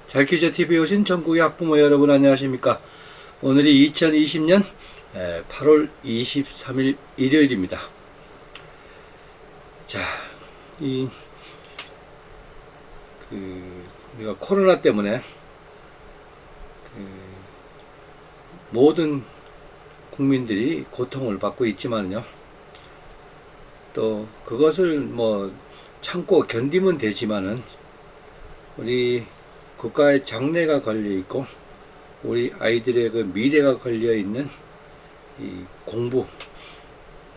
잘키즈 TV에 오신 전국의 학부모 여러분 안녕하십니까? 오늘이 2020년 8월 23일 일요일입니다. 자, 우리가 코로나 때문에 모든 국민들이 고통을 받고 있지만요. 또 그것을 참고 견디면 되지만은 우리 국가의 장래가 걸려 있고 우리 아이들의 그 미래가 걸려 있는 이 공부,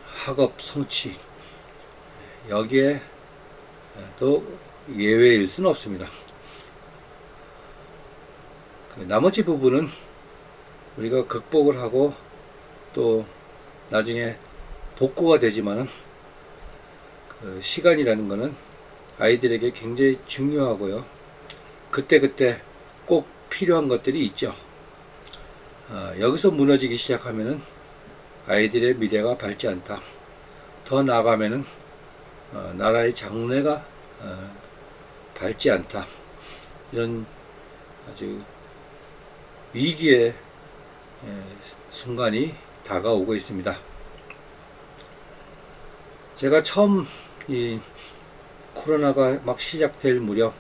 학업, 성취 여기에 또 예외일 수는 없습니다. 그 나머지 부분은 우리가 극복을 하고 또 나중에 복구가 되지만은 그 시간이라는 것은 아이들에게 굉장히 중요하고요. 그때그때 꼭 필요한 것들이 있죠. 여기서 무너지기 시작하면은 아이들의 미래가 밝지 않다. 더 나아가면은 나라의 장래가 밝지 않다. 이런 아주 위기의 순간이 다가오고 있습니다. 제가 처음 이 코로나가 막 시작될 무렵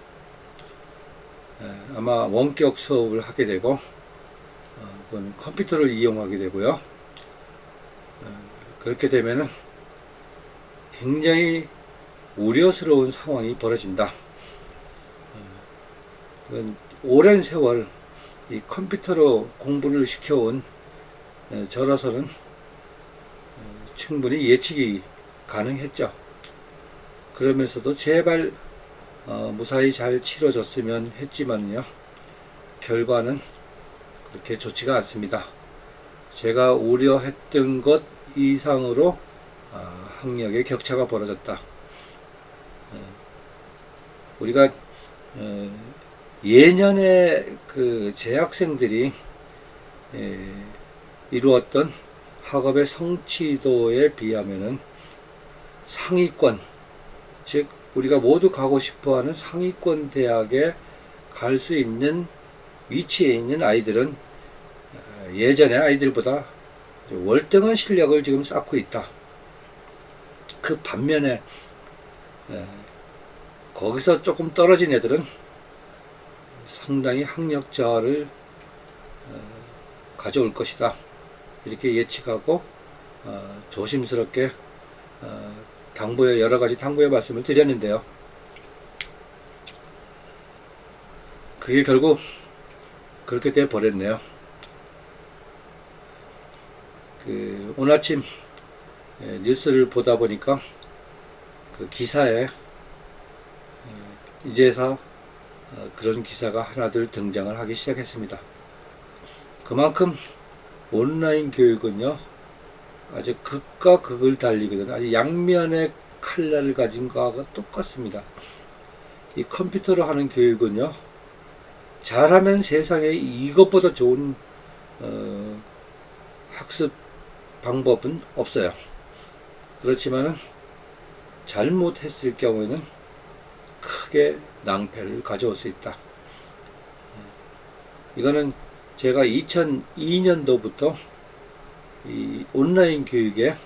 아마 원격 수업을 하게 되고 그건 컴퓨터를 이용하게 되고요. 그렇게 되면은 굉장히 우려스러운 상황이 벌어진다. 그건 오랜 세월 이 컴퓨터로 공부를 시켜온 저로서는 충분히 예측이 가능했죠. 그러면서도 제발 무사히 잘 치러졌으면 했지만요. 결과는 그렇게 좋지가 않습니다. 제가 우려했던 것 이상으로 학력의 격차가 벌어졌다. 우리가 예년에 그 재학생들이 이루었던 학업의 성취도에 비하면은 상위권, 즉 우리가 모두 가고 싶어하는 상위권 대학에 갈 수 있는 위치에 있는 아이들은 예전의 아이들보다 월등한 실력을 지금 쌓고 있다. 그 반면에 거기서 조금 떨어진 애들은 상당히 학력 저하를 가져올 것이다. 이렇게 예측하고 조심스럽게 여러 가지 당부의 말씀을 드렸는데요. 그게 결국 그렇게 돼 버렸네요. 오늘 아침 뉴스를 보다 보니까 그 기사에 이제서 그런 기사가 하나둘 등장을 하기 시작했습니다. 그만큼 온라인 교육은요, 아주 극과 극을 달리거든. 아주 양면의 칼날을 가진 거하고 똑같습니다. 이 컴퓨터로 하는 교육은요, 잘하면 세상에 이것보다 좋은 학습 방법은 없어요. 그렇지만은 잘못했을 경우에는 크게 낭패를 가져올 수 있다. 이거는 제가 2002년도부터 이 온라인 교육에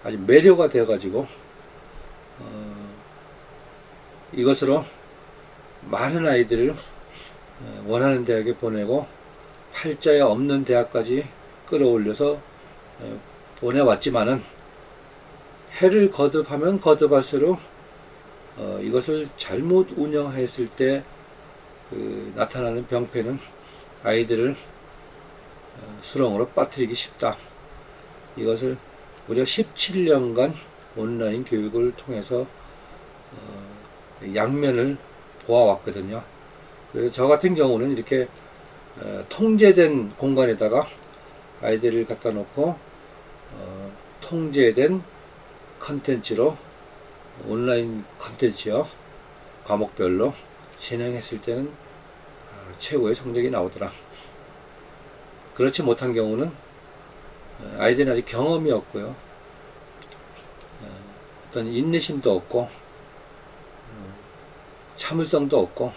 아주 매료가 되어가지고 이것으로 많은 아이들을 원하는 대학에 보내고 팔자에 없는 대학까지 끌어올려서 보내왔지만은 해를 거듭하면 거듭할수록 이것을 잘못 운영했을 때 나타나는 병폐는 아이들을 수렁으로 빠뜨리기 쉽다. 이것을 무려 17년간 온라인 교육을 통해서 양면을 보아왔거든요. 그래서 저 같은 경우는 이렇게 통제된 공간에다가 아이들을 갖다 놓고 통제된 컨텐츠로 온라인 컨텐츠요 과목별로 진행했을 때는 최고의 성적이 나오더라. 그렇지 못한 경우는 아이들은 아직 경험이 없고요, 어떤 인내심도 없고 참을성도 없고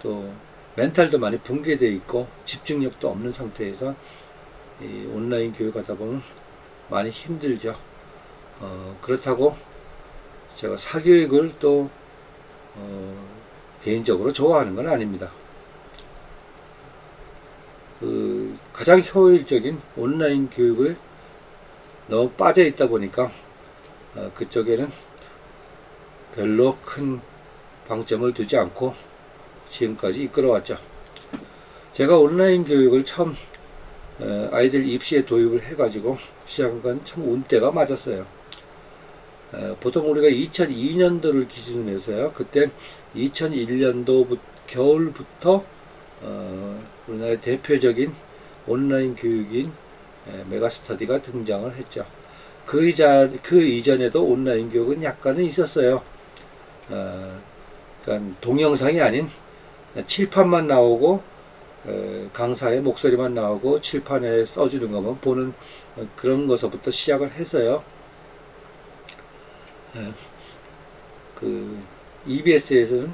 또 멘탈도 많이 붕괴되어 있고 집중력도 없는 상태에서 이 온라인 교육하다 보면 많이 힘들죠. 그렇다고 제가 사교육을 또 개인적으로 좋아하는 건 아닙니다. 가장 효율적인 온라인 교육에 너무 빠져 있다 보니까 그쪽에는 별로 큰 방점을 두지 않고 지금까지 이끌어왔죠. 제가 온라인 교육을 처음 아이들 입시에 도입을 해가지고 시작한 건 참 운때가 맞았어요. 보통 우리가 2002년도를 기준으로 해서요. 그때 2001년도 겨울부터 우리나라의 대표적인 온라인 교육인 메가스터디가 등장을 했죠. 그 이전에도 온라인 교육은 약간은 있었어요. 그러니까 동영상이 아닌 칠판만 나오고 강사의 목소리만 나오고 칠판에 써주는 것만 보는 그런 것부터 시작을 해서요. EBS에서는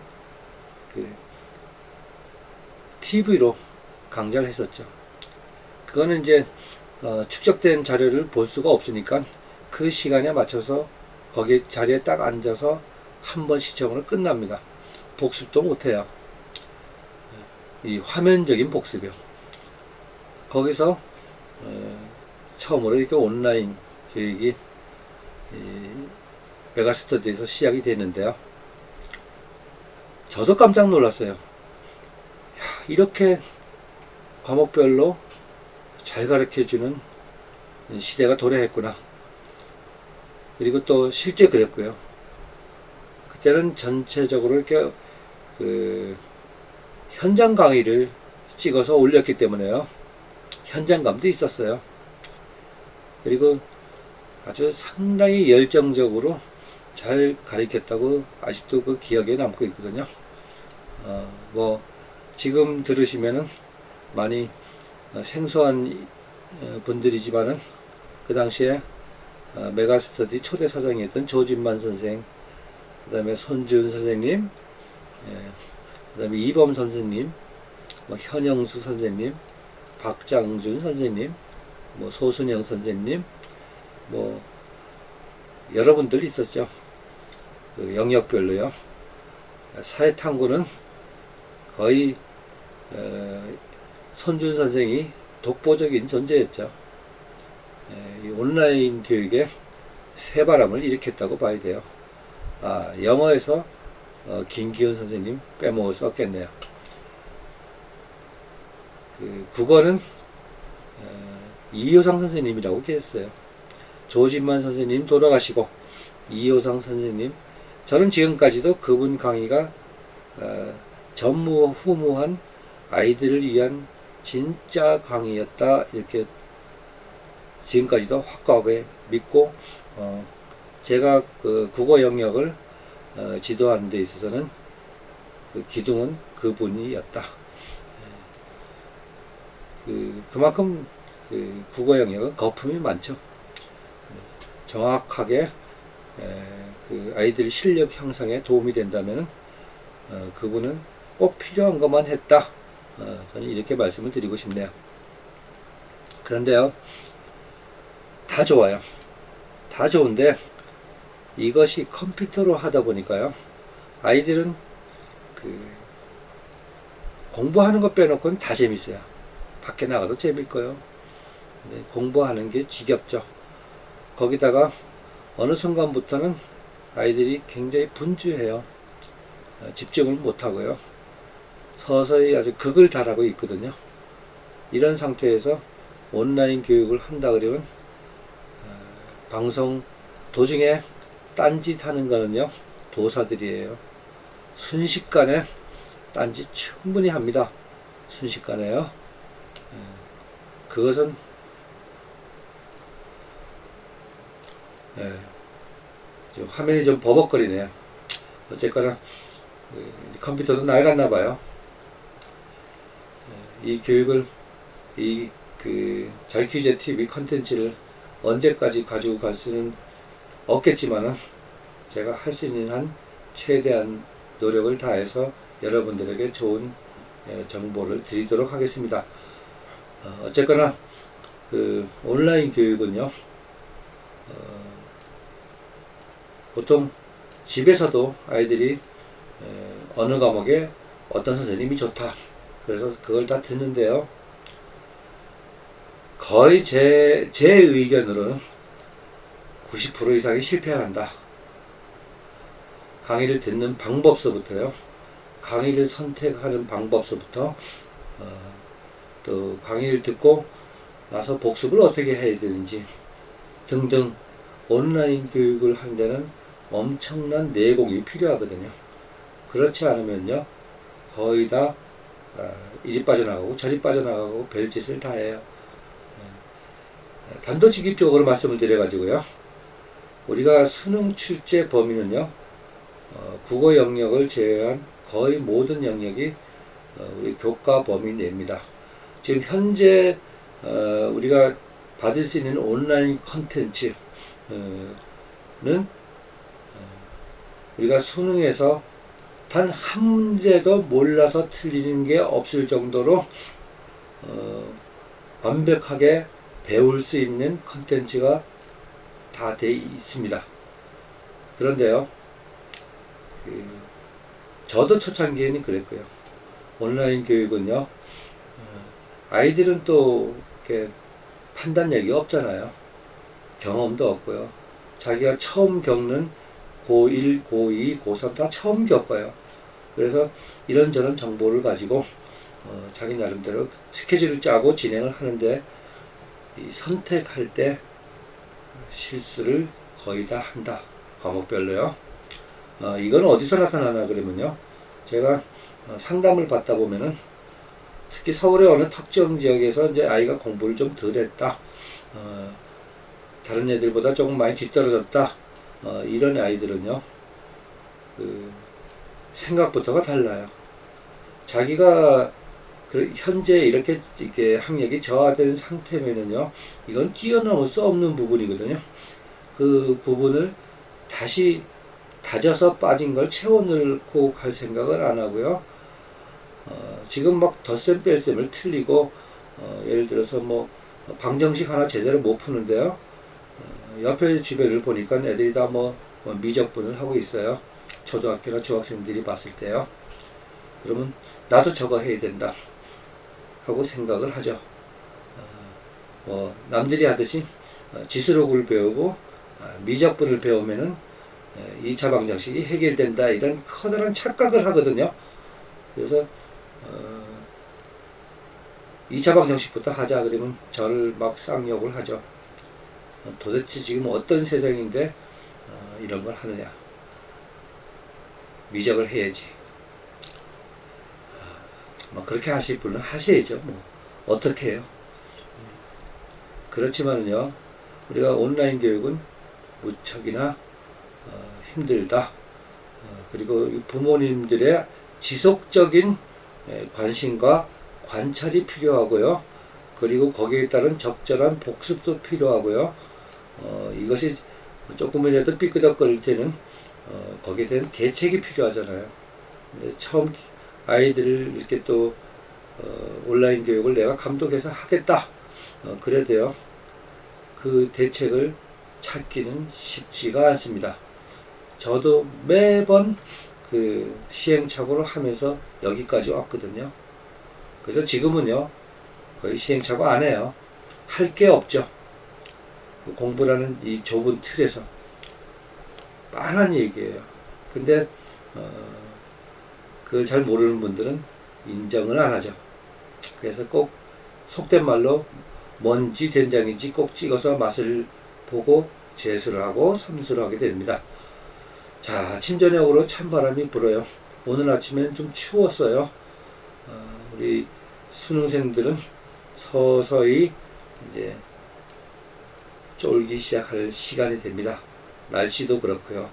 TV로 강좌를 했었죠. 그거는 이제 축적된 자료를 볼 수가 없으니까 그 시간에 맞춰서 거기 자리에 딱 앉아서 한 번 시청으로 끝납니다. 복습도 못해요. 이 화면적인 복습이요. 거기서 처음으로 이렇게 온라인 교육이 메가스터디에서 시작이 됐는데요. 저도 깜짝 놀랐어요. 이렇게 과목별로 잘 가르쳐주는 시대가 도래했구나. 그리고 또 실제 그랬고요. 그때는 전체적으로 이렇게 현장 강의를 찍어서 올렸기 때문에요. 현장감도 있었어요. 그리고 아주 상당히 열정적으로 잘 가르쳤다고 아직도 그 기억에 남고 있거든요. 지금 들으시면은 많이 생소한 분들이지만은 그 당시에 메가스터디 초대 사장이었던 조진만 선생, 그 다음에 손지은 선생님, 그 다음에 이범 선생님, 현영수 선생님, 박장준 선생님, 소순영 선생님, 여러분들 있었죠. 그 영역별로요. 사회탐구는 거의 손준 선생이 독보적인 존재였죠. 이 온라인 교육에 새바람을 일으켰다고 봐야 돼요. 영어에서 김기훈 선생님 빼먹을 수 없겠네요. 국어는 이효상 선생님이라고 계셨어요. 조진만 선생님 돌아가시고 이효상 선생님, 저는 지금까지도 그분 강의가 전무후무한 아이들을 위한 진짜 강의였다, 이렇게 지금까지도 확고하게 믿고 제가 그 국어 영역을 지도하는 데 있어서는 그 기둥은 그분이었다. 그만큼 그 국어 영역은 거품이 많죠. 정확하게 그 아이들 실력 향상에 도움이 된다면 그분은 꼭 필요한 것만 했다. 저는 이렇게 말씀을 드리고 싶네요. 그런데요, 다 좋아요. 다 좋은데 이것이 컴퓨터로 하다 보니까요, 아이들은 공부하는 것 빼놓고는 다 재밌어요. 밖에 나가도 재밌고요. 근데 공부하는 게 지겹죠. 거기다가 어느 순간부터는 아이들이 굉장히 분주해요. 집중을 못하고요. 서서히 아주 극을 달하고 있거든요. 이런 상태에서 온라인 교육을 한다 그러면 방송 도중에 딴짓 하는 거는요, 도사들이에요. 순식간에 딴짓 충분히 합니다. 순식간에요. 그것은 지금 화면이 좀 버벅거리네요. 어쨌거나 컴퓨터도 낡았나 봐요. 이 교육을, 잘퀴제 TV 컨텐츠를 언제까지 가지고 갈 수는 없겠지만은 제가 할 수 있는 한 최대한 노력을 다해서 여러분들에게 좋은 정보를 드리도록 하겠습니다. 어쨌거나 그 온라인 교육은요, 보통 집에서도 아이들이 어느 과목에 어떤 선생님이 좋다, 그래서 그걸 다 듣는데요, 거의 제 의견으로는 90% 이상이 실패한다. 강의를 듣는 방법서부터요, 강의를 선택하는 방법서부터, 또 강의를 듣고 나서 복습을 어떻게 해야 되는지 등등, 온라인 교육을 하는 데는 엄청난 내공이 필요하거든요. 그렇지 않으면요, 거의 다 이리 빠져나가고 저리 빠져나가고 별짓을 다 해요. 단도직입적으로 말씀을 드려가지고요, 우리가 수능 출제 범위는요, 국어 영역을 제외한 거의 모든 영역이 우리 교과 범위 내입니다. 지금 현재 우리가 받을 수 있는 온라인 컨텐츠는 우리가 수능에서 단 한 문제도 몰라서 틀리는 게 없을 정도로 완벽하게 배울 수 있는 컨텐츠가 다 돼 있습니다. 그런데요, 저도 초창기에는 그랬고요. 온라인 교육은요, 아이들은 또 이렇게 판단력이 없잖아요. 경험도 없고요. 자기가 처음 겪는 고1, 고2, 고3 다 처음 겪어요. 그래서 이런저런 정보를 가지고 자기 나름대로 스케줄을 짜고 진행을 하는데, 이 선택할 때 실수를 거의 다 한다. 과목별로요. 이건 어디서 나타나나 그러면요, 제가 상담을 받다 보면은 특히 서울의 어느 특정 지역에서 이제 아이가 공부를 좀 덜 했다, 다른 애들보다 조금 많이 뒤떨어졌다, 이런 아이들은요, 그 생각부터가 달라요. 자기가 현재 이렇게 학력이 저하된 상태면은요, 이건 뛰어넘을 수 없는 부분이거든요. 그 부분을 다시 다져서 빠진 걸 채워넣고 갈 생각을 안 하고요. 지금 막 덧셈 뺄셈을 틀리고, 예를 들어서 뭐 방정식 하나 제대로 못 푸는데요, 옆에 주변을 보니까 애들이 다 뭐 미적분을 하고 있어요. 초등학교나 중학생들이 봤을 때요. 그러면 나도 저거 해야 된다 하고 생각을 하죠. 남들이 하듯이 지수록을 배우고 미적분을 배우면은 2차 방정식이 해결된다, 이런 커다란 착각을 하거든요. 그래서 2차 방정식부터 하자 그러면 저를 막 쌍욕을 하죠. 도대체 지금 어떤 세상인데 이런 걸 하느냐, 미적을 해야지. 그렇게 하실 분은 하셔야죠. 뭐 어떻게 해요. 그렇지만은요, 우리가 온라인 교육은 무척이나 힘들다. 그리고 부모님들의 지속적인 관심과 관찰이 필요하고요. 그리고 거기에 따른 적절한 복습도 필요하고요. 이것이 조금이라도 삐끄덕거릴 때는 거기에 대한 대책이 필요하잖아요. 근데 처음 아이들을 이렇게 또 온라인 교육을 내가 감독해서 하겠다, 그래도요, 그 대책을 찾기는 쉽지가 않습니다. 저도 매번 그 시행착오를 하면서 여기까지 왔거든요. 그래서 지금은요, 거의 시행착오 안 해요. 할 게 없죠. 그 공부라는 이 좁은 틀에서 빤한 얘기예요. 근데 그걸 잘 모르는 분들은 인정을 안 하죠. 그래서 꼭 속된 말로 뭔지 된장인지 꼭 찍어서 맛을 보고 재수를 하고 삼수를 하게 됩니다. 자, 아침 저녁으로 찬바람이 불어요. 오늘 아침엔 좀 추웠어요. 우리 수능생들은 서서히 이제 쫄기 시작할 시간이 됩니다. 날씨도 그렇고요.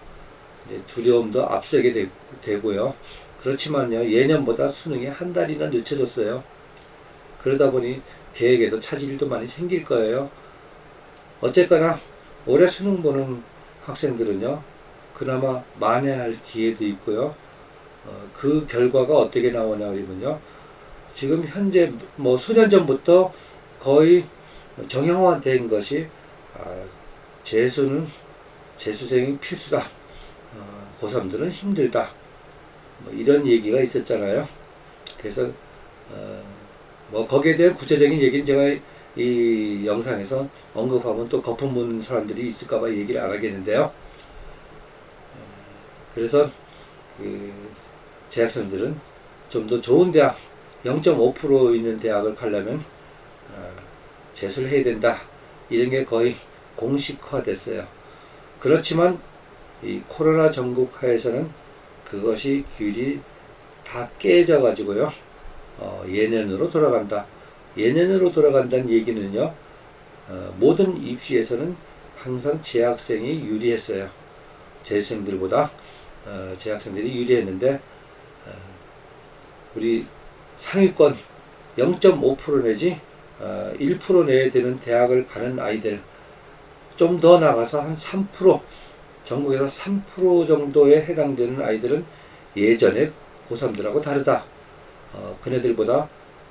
이제 두려움도 앞서게 되고요. 그렇지만요, 예년보다 수능이 한 달이나 늦춰졌어요. 그러다 보니 계획에도 차질도 많이 생길 거예요. 어쨌거나 올해 수능 보는 학생들은요, 그나마 만회할 기회도 있고요. 그 결과가 어떻게 나오냐 그러면요. 지금 현재 뭐 수년 전부터 거의 정형화된 것이 재수생이 필수다. 고3들은 힘들다. 뭐 이런 얘기가 있었잖아요. 그래서 뭐 거기에 대한 구체적인 얘기는 제가 이 영상에서 언급하면 또 거품 묻는 사람들이 있을까봐 얘기를 안 하겠는데요. 그래서 그 재학생들은 좀 더 좋은 대학, 0.5% 있는 대학을 가려면 재수를 해야 된다. 이런 게 거의 공식화됐어요. 그렇지만 이 코로나 전국하에서는 그것이 규율이 다 깨져 가지고요. 예년으로 돌아간다. 예년으로 돌아간다는 얘기는요. 모든 입시에서는 항상 재학생이 유리했어요. 재수생들보다 재학생들이 유리했는데 우리 상위권 0.5% 내지 1% 내에 되는 대학을 가는 아이들, 좀 더 나가서 한 3%, 전국에서 3% 정도에 해당되는 아이들은 예전에 고3들하고 다르다. 그네들보다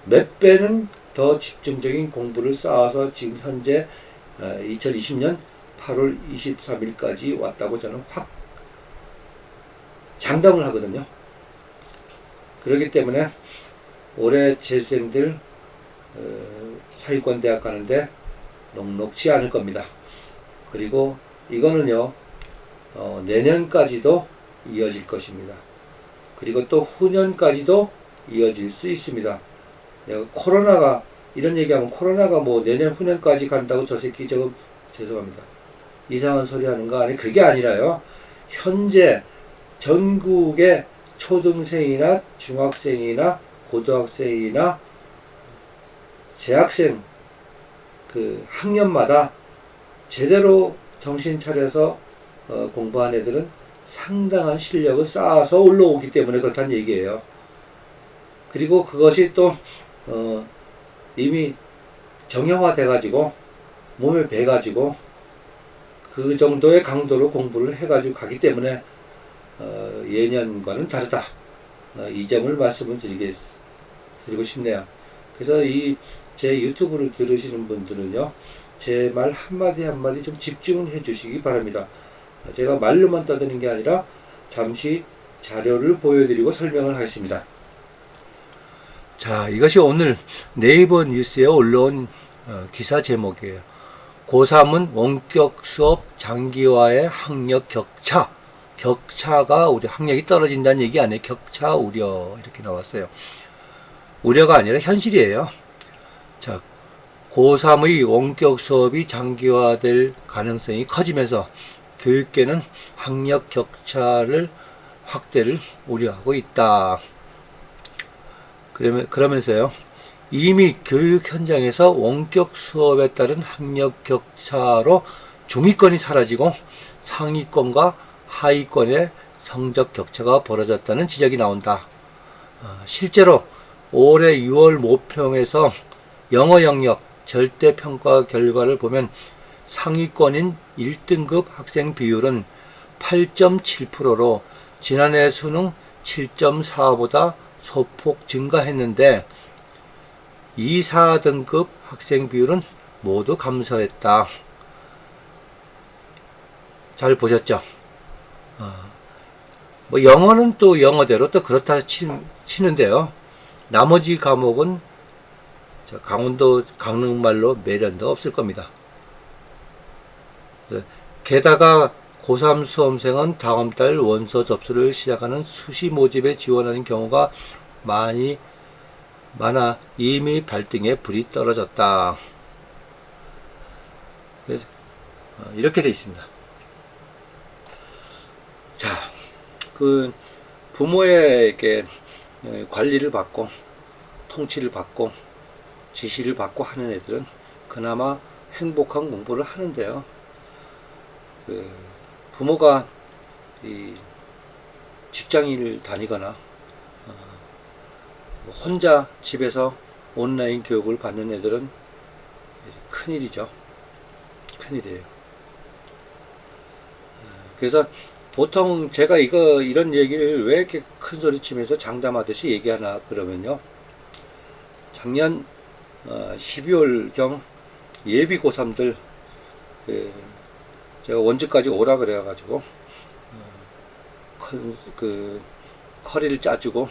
몇 배는 더 집중적인 공부를 쌓아서 지금 현재 2020년 8월 23일까지 왔다고 저는 확 장담을 하거든요. 그렇기 때문에 올해 재수생들 상위권 대학 가는데 녹록지 않을 겁니다. 그리고 이거는요, 내년까지도 이어질 것입니다. 그리고 또 후년까지도 이어질 수 있습니다. 내가 코로나가, 이런 얘기하면 코로나가 뭐 내년 후년까지 간다고 저 새끼 저거 죄송합니다. 이상한 소리 하는 거 아니, 그게 아니라요. 현재 전국의 초등생이나 중학생이나 고등학생이나 재학생 그 학년마다 제대로 정신 차려서 공부한 애들은 상당한 실력을 쌓아서 올라오기 때문에 그렇다는 얘기예요. 그리고 그것이 또 이미 정형화 돼가지고 몸에 배가지고 그 정도의 강도로 공부를 해가지고 가기 때문에 예년과는 다르다. 이 점을 말씀을 드리고 싶네요. 그래서 이 제 유튜브를 들으시는 분들은요, 제 말 한마디 한마디 좀 집중해 주시기 바랍니다. 제가 말로만 떠드는 게 아니라 잠시 자료를 보여드리고 설명을 하겠습니다. 자, 이것이 오늘 네이버 뉴스에 올라온 기사 제목이에요. 고3은 원격 수업 장기화의 학력 격차. 격차가 우리 학력이 떨어진다는 얘기 아니에요. 격차 우려 이렇게 나왔어요. 우려가 아니라 현실이에요. 자, 고3의 원격 수업이 장기화될 가능성이 커지면서 교육계는 학력 격차를 확대를 우려하고 있다. 그러면서요, 이미 교육 현장에서 원격 수업에 따른 학력 격차로 중위권이 사라지고 상위권과 하위권의 성적 격차가 벌어졌다는 지적이 나온다. 실제로 올해 6월 모평에서 영어 영역 절대평가 결과를 보면 상위권인 1등급 학생 비율은 8.7%로 지난해 수능 7.4보다 소폭 증가했는데 2, 4등급 학생 비율은 모두 감소했다. 잘 보셨죠? 뭐 영어는 또 영어대로 또 그렇다 치는데요. 나머지 과목은 강원도 강릉말로 매련도 없을 겁니다. 게다가 고3 수험생은 다음 달 원서 접수를 시작하는 수시 모집에 지원하는 경우가 많아 이미 발등에 불이 떨어졌다. 그래서 이렇게 돼 있습니다. 자, 그 부모에게 관리를 받고 통치를 받고 지시를 받고 하는 애들은 그나마 행복한 공부를 하는데요. 그 부모가 이 직장인을 다니거나 혼자 집에서 온라인 교육을 받는 애들은 큰일이죠. 큰일이에요. 그래서 보통 제가 이런 얘기를 왜 이렇게 큰 소리 치면서 장담하듯이 얘기하나 그러면요. 작년 12월경 예비 고3들 제가 원주까지 오라 그래가지고 커리를 짜주고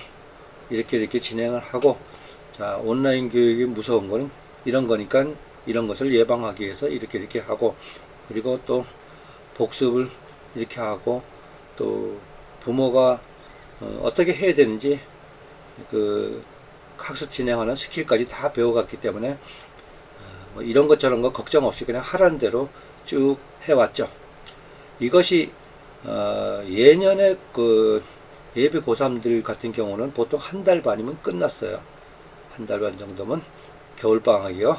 이렇게 진행을 하고, 자, 온라인 교육이 무서운 거는 이런 거니까 이런 것을 예방하기 위해서 이렇게 하고, 그리고 또 복습을 이렇게 하고, 또 부모가 어떻게 해야 되는지 그 학습 진행하는 스킬까지 다 배워갔기 때문에 뭐 이런 것 저런 거 걱정 없이 그냥 하라는 대로 쭉 해왔죠. 이것이 예년에 그 예비 고3들 같은 경우는 보통 한 달 반이면 끝났어요. 한 달 반 정도면 겨울방학이요.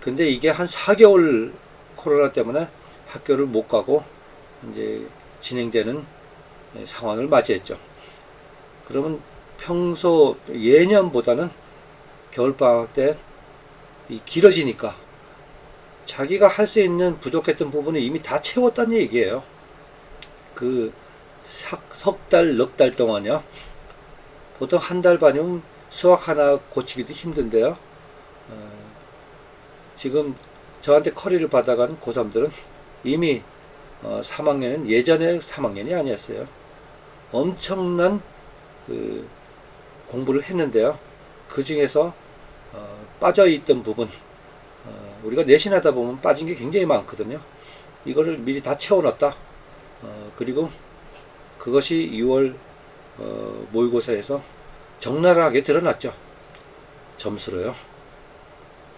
근데 이게 한 4개월 코로나 때문에 학교를 못 가고 이제 진행되는 상황을 맞이했죠. 그러면 평소 예년보다는 겨울방학 때 길어지니까 자기가 할 수 있는 부족했던 부분을 이미 다 채웠다는 얘기예요. 그 석 달, 넉 달 동안요. 보통 한 달 반이면 수학 하나 고치기도 힘든데요. 지금 저한테 커리를 받아간 고3들은 이미 3학년은 예전에 3학년이 아니었어요. 엄청난 그 공부를 했는데요. 그 중에서 빠져있던 부분, 우리가 내신하다 보면 빠진 게 굉장히 많거든요. 이거를 미리 다 채워놨다. 그리고 그것이 6월 모의고사에서 적나라하게 드러났죠. 점수로요.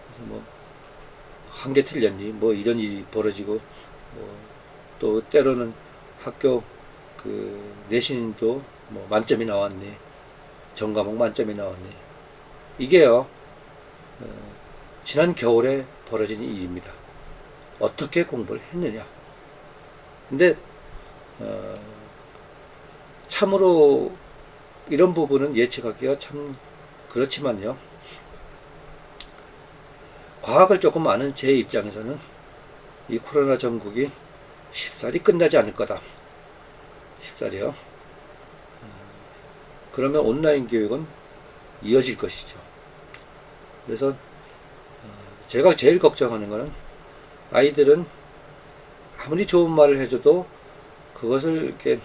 그래서 뭐 한 개 틀렸니? 뭐 이런 일이 벌어지고, 또 때로는 학교 그 내신도 뭐 만점이 나왔니? 전 과목 만점이 나왔니? 이게요. 지난 겨울에 벌어진 일입니다. 어떻게 공부를 했느냐? 근데 참으로 이런 부분은 예측하기가 참 그렇지만요. 과학을 조금 아는 제 입장에서는 이 코로나 전국이 쉽사리 끝나지 않을 거다. 쉽사리요. 그러면 온라인 교육은 이어질 것이죠. 그래서 제가 제일 걱정하는 것은 아이들은 아무리 좋은 말을 해줘도 그것을 이렇게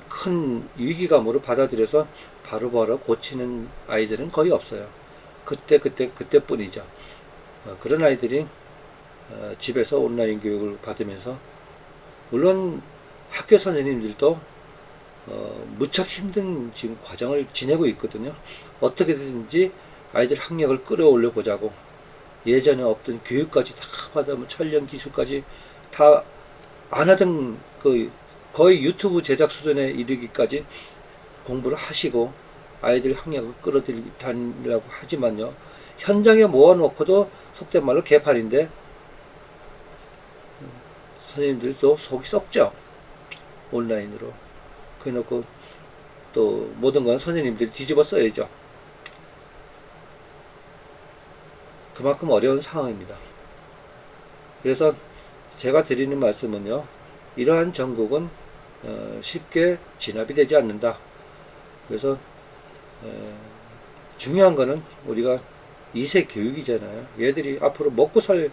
큰 위기감으로 받아들여서 바로바로 고치는 아이들은 거의 없어요. 그때뿐이죠. 그런 아이들이 집에서 온라인 교육을 받으면서, 물론 학교 선생님들도 무척 힘든 지금 과정을 지내고 있거든요. 어떻게든지 아이들 학력을 끌어올려 보자고 예전에 없던 교육까지 다 받으면 촬영 기술까지 다 안 하던 거의 유튜브 제작 수준에 이르기까지 공부를 하시고 아이들 학력을 끌어들이려고 하지만요, 현장에 모아놓고도 속된 말로 개판인데 선생님들도 속이 썩죠. 온라인으로 그래놓고 또 모든 건 선생님들이 뒤집어 써야죠. 그만큼 어려운 상황입니다. 그래서 제가 드리는 말씀은요, 이러한 전국은 쉽게 진압이 되지 않는다. 그래서 중요한 거는 우리가 2세 교육이잖아요. 얘들이 앞으로 먹고 살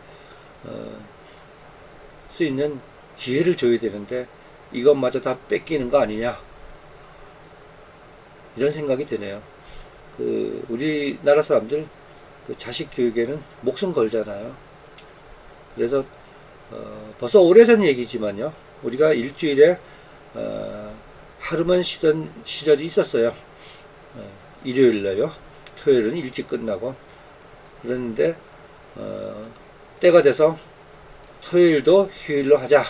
수 있는 기회를 줘야 되는데 이것마저 다 뺏기는 거 아니냐, 이런 생각이 드네요. 우리나라 사람들 자식 교육에는 목숨 걸잖아요. 그래서 벌써 오래전 얘기지만요, 우리가 일주일에 하루만 쉬던 시절이 있었어요. 일요일날요. 토요일은 일찍 끝나고. 그랬는데 때가 돼서 토요일도 휴일로 하자,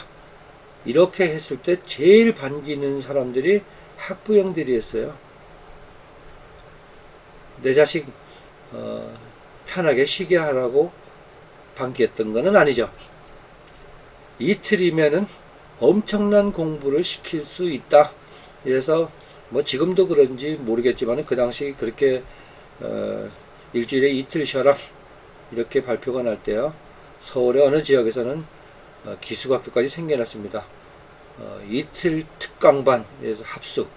이렇게 했을 때 제일 반기는 사람들이 학부형들이었어요. 내 자식 편하게 쉬게 하라고 반기했던 거는 아니죠. 이틀이면은 엄청난 공부를 시킬 수 있다. 그래서 뭐 지금도 그런지 모르겠지만 그 당시 그렇게 일주일에 이틀 쉬어라 이렇게 발표가 날 때요, 서울의 어느 지역에서는 기숙학교까지 생겨났습니다. 이틀 특강반, 그래서 합숙.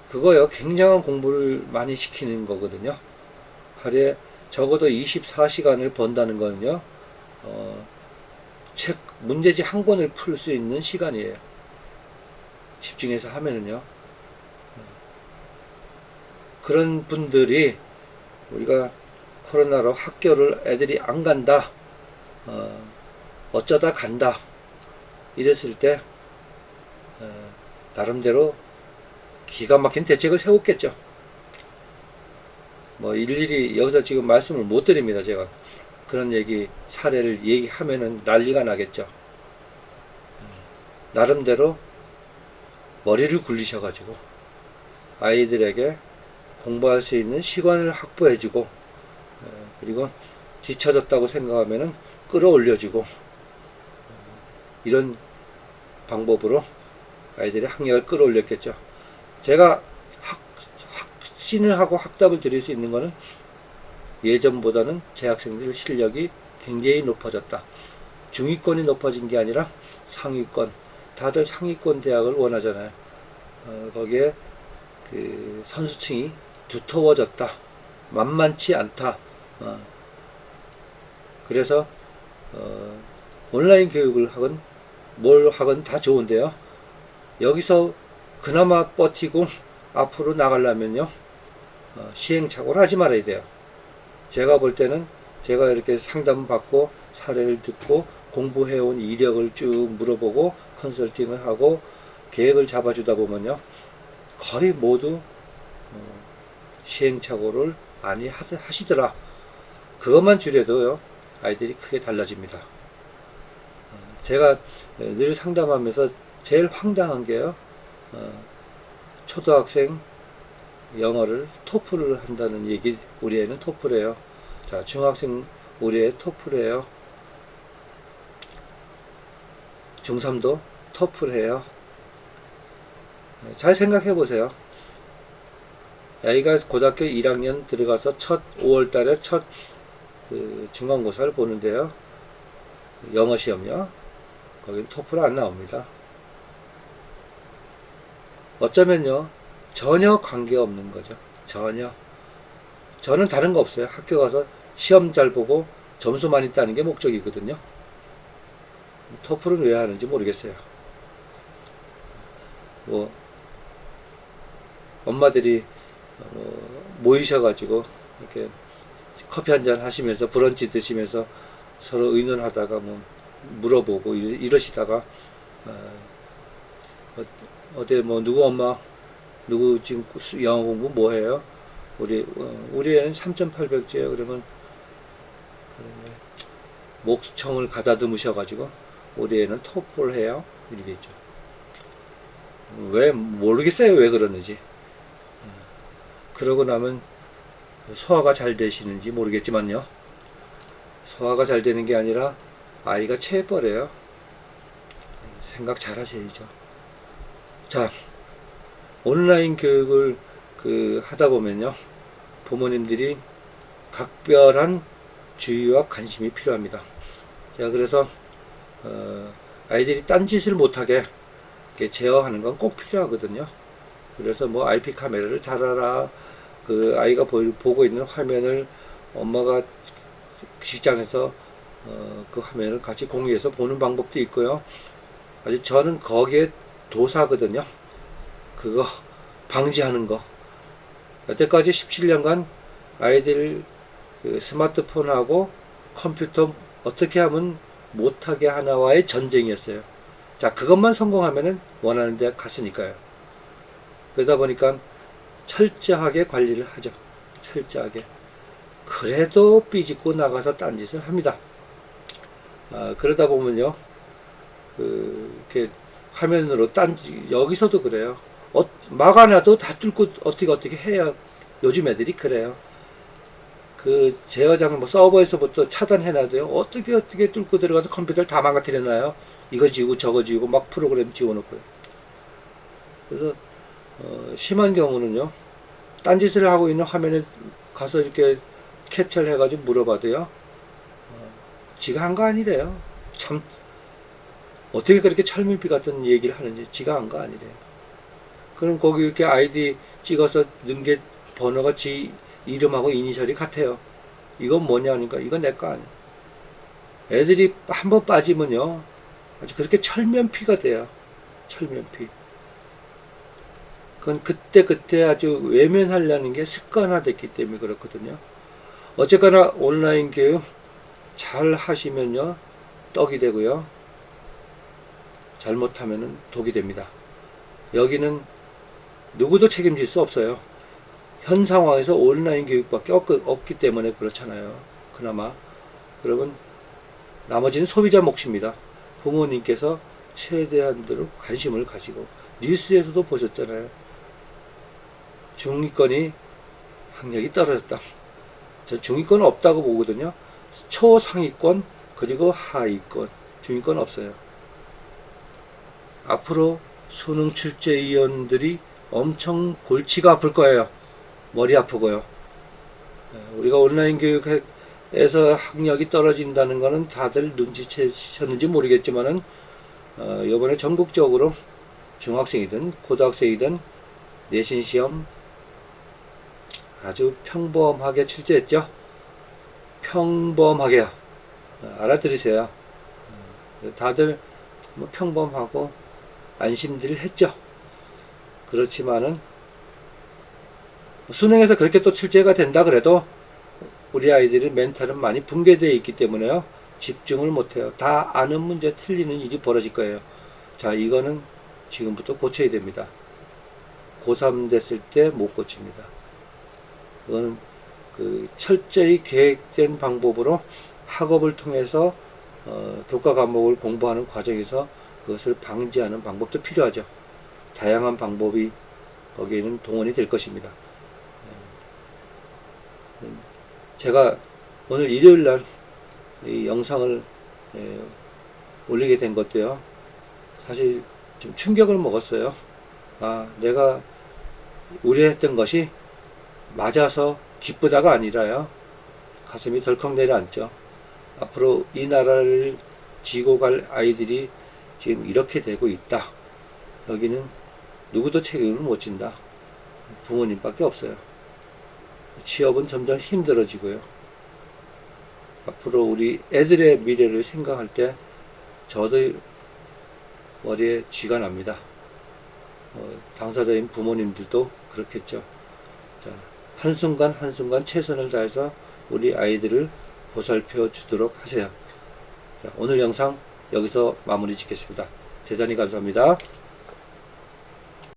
그거요, 굉장한 공부를 많이 시키는 거거든요. 하루에 적어도 24시간을 번다는 거는요, 책, 문제지 한 권을 풀 수 있는 시간이에요. 집중해서 하면은요. 그런 분들이 우리가 코로나로 학교를 애들이 안 간다, 어쩌다 간다, 이랬을 때, 나름대로 기가 막힌 대책을 세웠겠죠. 뭐 일일이 여기서 지금 말씀을 못 드립니다. 제가 그런 얘기 사례를 얘기하면은 난리가 나겠죠. 나름대로 머리를 굴리셔가지고 아이들에게 공부할 수 있는 시간을 확보해주고, 그리고 뒤처졌다고 생각하면은 끌어올려주고, 이런 방법으로 아이들의 학력을 끌어올렸겠죠. 제가 확신을 하고 확답을 드릴 수 있는 것은 예전보다는 제 학생들 실력이 굉장히 높아졌다. 중위권이 높아진 게 아니라 상위권, 다들 상위권 대학을 원하잖아요. 거기에 그 선수층이 두터워졌다. 만만치 않다. 그래서 온라인 교육을 하건 뭘 하건 다 좋은데요. 여기서 그나마 버티고 앞으로 나가려면요, 시행착오를 하지 말아야 돼요. 제가 볼 때는 제가 이렇게 상담 받고 사례를 듣고 공부해온 이력을 쭉 물어보고 컨설팅을 하고 계획을 잡아주다 보면요, 거의 모두 시행착오를 많이 하시더라. 그것만 줄여도요, 아이들이 크게 달라집니다. 제가 늘 상담하면서 제일 황당한 게요, 초등학생 영어를 토플을 한다는 얘기. 우리 애는 토플이에요. 자, 중학생 우리 애 토플이에요. 중3도 토플이에요. 잘 생각해 보세요. 아이가 고등학교 1학년 들어가서 5월달에 첫 중간고사를 보는데요, 영어 시험요, 거긴 토플 안 나옵니다. 어쩌면요, 전혀 관계없는 거죠. 전혀. 저는 다른 거 없어요. 학교 가서 시험 잘 보고 점수 많이 따는 게 목적이거든요. 토플은 왜 하는지 모르겠어요. 뭐 엄마들이 모이셔가지고 이렇게 커피 한잔 하시면서 브런치 드시면서 서로 의논하다가 뭐 물어보고 이러시다가 어디 뭐 누구 엄마 누구 지금 영어 공부 뭐 해요? 우리 애는 3,800제요. 그러면 목청을 가다듬으셔가지고 우리 애는 토플 해요. 이러겠죠. 왜 모르겠어요. 왜 그러는지. 그러고 나면 소화가 잘 되시는지 모르겠지만요, 소화가 잘 되는 게 아니라 아이가 체해버려요. 생각 잘 하셔야죠. 자, 온라인 교육을 하다 보면요, 부모님들이 각별한 주의와 관심이 필요합니다. 자, 그래서 아이들이 딴짓을 못하게 제어하는 건 꼭 필요하거든요. 그래서 뭐 IP 카메라를 달아라, 그 아이가 보고 있는 화면을 엄마가 직장에서 그 화면을 같이 공유해서 보는 방법도 있고요. 아직 저는 거기에 도사거든요. 그거 방지하는 거. 여태까지 17년간 아이들 그 스마트폰하고 컴퓨터 어떻게 하면 못하게 하나와의 전쟁이었어요. 자, 그것만 성공하면은 원하는 데 갔으니까요. 그러다 보니까 철저하게 관리를 하죠. 철저하게. 그래도 삐짓고 나가서 딴짓을 합니다. 그러다 보면요, 이렇게 화면으로 여기서도 그래요. 막아놔도 다 뚫고 어떻게 해요. 요즘 애들이 그래요. 제어장을 뭐 서버에서부터 차단해놔도요, 어떻게 뚫고 들어가서 컴퓨터를 다 망가뜨려놔요. 이거 지우고 저거 지우고 막 프로그램 지워놓고요. 그래서 심한 경우는요, 딴짓을 하고 있는 화면에 가서 이렇게 캡처를 해가지고 물어봐도요, 지가 한 거 아니래요. 참 어떻게 그렇게 철민피 같은 얘기를 하는지 지가 한 거 아니래요. 그럼 거기 이렇게 아이디 찍어서 넣은 게 번호가 지 이름하고 이니셜이 같아요. 이건 뭐냐니까 이건 내 거 아니야. 애들이 한번 빠지면요 아주 그렇게 철면피가 돼요. 철면피. 그건 그때 아주 외면하려는 게 습관화됐기 때문에 그렇거든요. 어쨌거나 온라인 교육 잘 하시면요 떡이 되고요, 잘못하면은 독이 됩니다. 여기는 누구도 책임질 수 없어요. 현 상황에서 온라인 교육밖에 없기 때문에 그렇잖아요. 그나마. 그러면 나머지는 소비자 몫입니다. 부모님께서 최대한대로 관심을 가지고, 뉴스에서도 보셨잖아요. 중위권이 학력이 떨어졌다. 저 중위권은 없다고 보거든요. 초상위권 그리고 하위권, 중위권 없어요. 앞으로 수능 출제위원들이 엄청 골치가 아플 거예요. 머리 아프고요. 우리가 온라인 교육에서 학력이 떨어진다는 거는 다들 눈치채셨는지 모르겠지만은 이번에 전국적으로 중학생이든 고등학생이든 내신 시험 아주 평범하게 출제했죠. 평범하게요. 알아들으세요. 다들 뭐 평범하고 안심들 했죠. 그렇지만은 수능에서 그렇게 또 출제가 된다 그래도 우리 아이들의 멘탈은 많이 붕괴되어 있기 때문에요, 집중을 못해요. 다 아는 문제 틀리는 일이 벌어질 거예요. 자, 이거는 지금부터 고쳐야 됩니다. 고3 됐을 때 못 고칩니다. 이거는 그 철저히 계획된 방법으로 학업을 통해서 교과 과목을 공부하는 과정에서 그것을 방지하는 방법도 필요하죠. 다양한 방법이 거기에는 동원이 될 것입니다. 제가 오늘 일요일 날 이 영상을 올리게 된 것도요, 사실 좀 충격을 먹었어요. 아, 내가 우려했던 것이 맞아서 기쁘다가 아니라요, 가슴이 덜컥 내려앉죠. 앞으로 이 나라를 지고 갈 아이들이 지금 이렇게 되고 있다. 여기는 누구도 책임을 못 진다. 부모님밖에 없어요. 취업은 점점 힘들어지고요. 앞으로 우리 애들의 미래를 생각할 때 저도 머리에 쥐가 납니다. 당사자인 부모님들도 그렇겠죠. 자, 한순간 한순간 최선을 다해서 우리 아이들을 보살펴 주도록 하세요. 자, 오늘 영상 여기서 마무리 짓겠습니다. 대단히 감사합니다.